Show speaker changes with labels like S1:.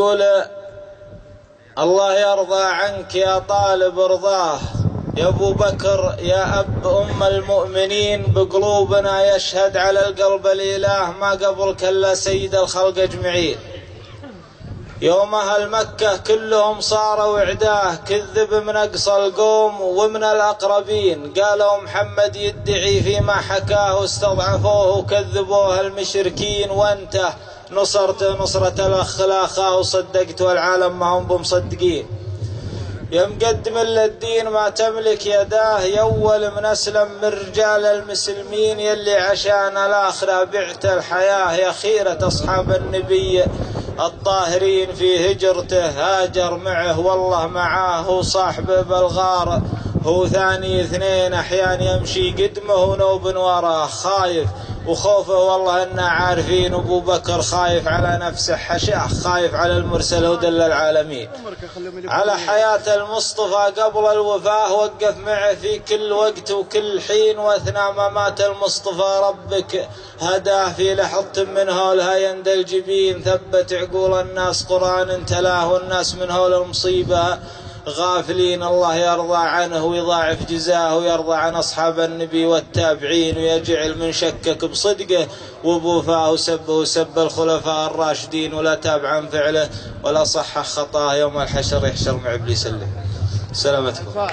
S1: يقول: الله يرضى عنك يا طالب رضاه، يا أبو بكر يا أب أم المؤمنين، بقلوبنا يشهد على القلب الإله ما قبلك إلا سيد الخلق أجمعين. يوم أهل مكة كلهم صاروا عداه، كذب من أقصى القوم ومن الأقربين، قالوا محمد يدعي فيما حكاه، واستضعفوه وكذبوه المشركين، وانت نصرت نصرة الأخ لاخاه وصدقت والعالم ما هم بمصدقين. يا مقدم للدين ما تملك يداه، يا أول من أسلم من رجال المسلمين، يلي عشان الآخرة بعت الحياة، يا خيرة أصحاب النبي الطاهرين، في هجرته هاجر معه والله معاه، هو صاحب بالغار هو ثاني اثنين، أحيان يمشي قدمه ونوب وراه، خايف وخوفه والله إنا عارفين، أبو بكر خايف على نفسه حشاه، خايف على المرسل هدى للعالمين. على حياة المصطفى قبل الوفاة وقف معه في كل وقت وكل حين، واثناء ما مات المصطفى ربك هداه، في لحظة من هولها يندى الجبين، ثبت عقول الناس قرآن تلاه، والناس من هول المصيبة غافلين. الله يرضى عنه ويضاعف جزاه، ويرضى عن أصحاب النبي والتابعين، ويجعل من شكك بصدقه وبوفاه وسبه وسب الخلفاء الراشدين، ولا تاب عن فعله ولا صحح خطاه، يوم الحشر يحشر مع إبليس. سلامتكم.